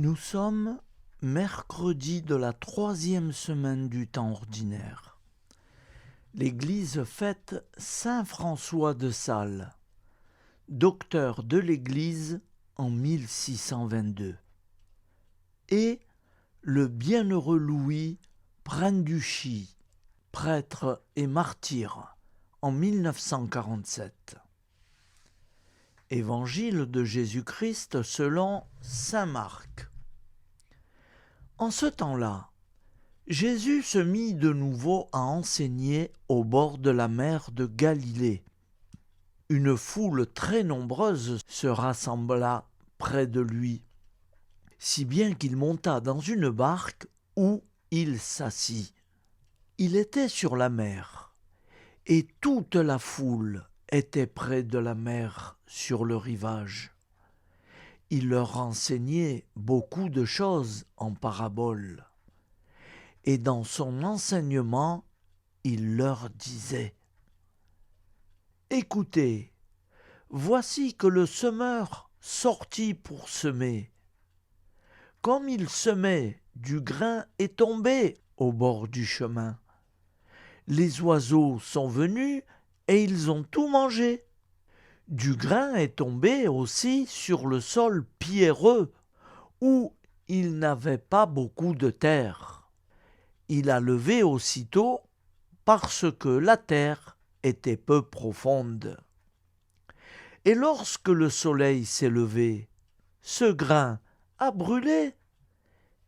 Nous sommes mercredi de la 3e semaine du temps ordinaire. L'Église fête Saint François de Sales, docteur de l'Église en 1622, et le bienheureux Louis Brenducci, prêtre et martyr, en 1947. Évangile de Jésus-Christ selon saint Marc. En ce temps-là, Jésus se mit de nouveau à enseigner au bord de la mer de Galilée. Une foule très nombreuse se rassembla près de lui, si bien qu'il monta dans une barque où il s'assit. Il était sur la mer, et toute la foule était près de la mer sur le rivage. Il leur enseignait beaucoup de choses en paraboles. Et dans son enseignement, il leur disait : « Écoutez, voici que le semeur sortit pour semer. Comme il semait, du grain est tombé au bord du chemin. Les oiseaux sont venus et ils ont tout mangé. Du grain est tombé aussi sur le sol pierreux, où il n'avait pas beaucoup de terre. Il a levé aussitôt parce que la terre était peu profonde. Et lorsque le soleil s'est levé, ce grain a brûlé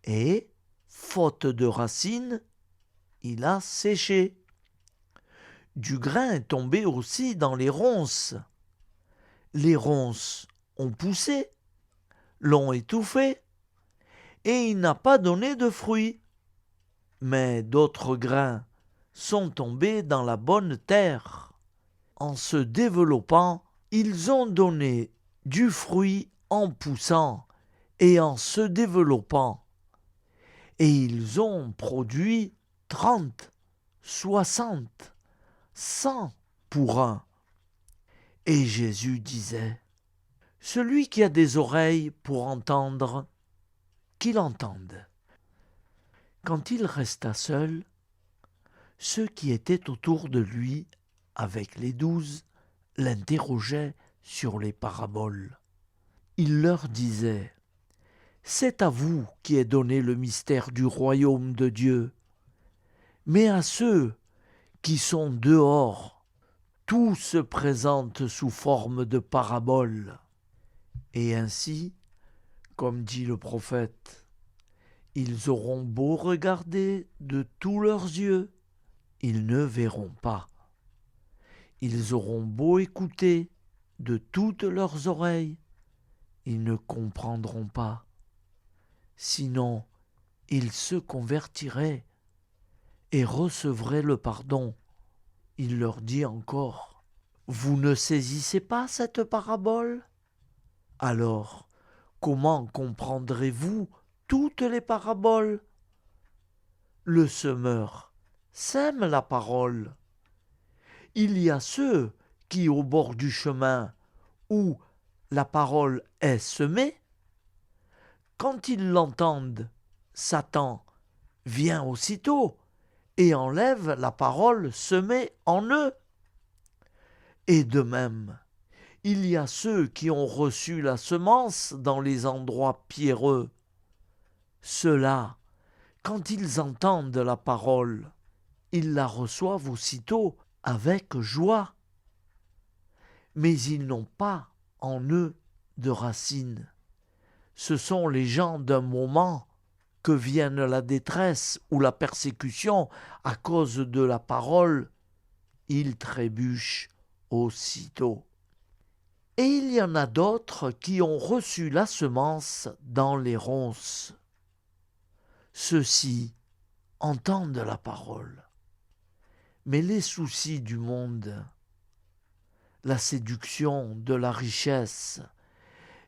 et, faute de racines, il a séché. Du grain est tombé aussi dans les ronces. Les ronces ont poussé, l'ont étouffé, et il n'a pas donné de fruits. Mais d'autres grains sont tombés dans la bonne terre. En se développant, ils ont donné du fruit en poussant et en se développant. Et ils ont produit 30, 60, 100 pour un. Et Jésus disait : celui qui a des oreilles pour entendre, qu'il entende. Quand il resta seul, ceux qui étaient autour de lui, avec les 12, l'interrogeaient sur les paraboles. Il leur disait : c'est à vous qui est donné le mystère du royaume de Dieu. Mais à ceux qui sont dehors, tout se présente sous forme de paraboles. Et ainsi, comme dit le prophète, ils auront beau regarder de tous leurs yeux, ils ne verront pas. Ils auront beau écouter de toutes leurs oreilles, ils ne comprendront pas. Sinon, ils se convertiraient et recevraient le pardon. Il leur dit encore : vous ne saisissez pas cette parabole ? Alors, comment comprendrez-vous toutes les paraboles ? Le semeur sème la parole. Il y a ceux qui, au bord du chemin où la parole est semée, quand ils l'entendent, Satan vient aussitôt et enlève la parole semée en eux. Et de même, il y a ceux qui ont reçu la semence dans les endroits pierreux. Ceux-là, quand ils entendent la parole, ils la reçoivent aussitôt avec joie. Mais ils n'ont pas en eux de racines. Ce sont les gens d'un moment que vienne la détresse ou la persécution à cause de la parole, ils trébuchent aussitôt. Et il y en a d'autres qui ont reçu la semence dans les ronces. Ceux-ci entendent la parole, mais les soucis du monde, la séduction de la richesse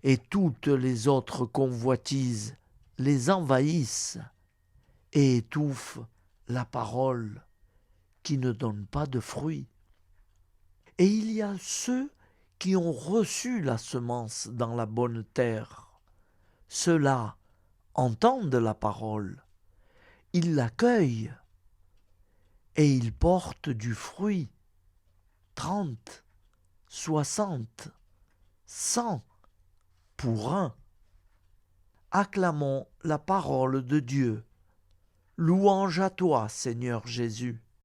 et toutes les autres convoitises les envahissent et étouffent la parole qui ne donne pas de fruits. Et il y a ceux qui ont reçu la semence dans la bonne terre. Ceux-là entendent la parole, ils l'accueillent et ils portent du fruit, 30, 60, 100 pour un. Acclamons la parole de Dieu. Louange à toi, Seigneur Jésus.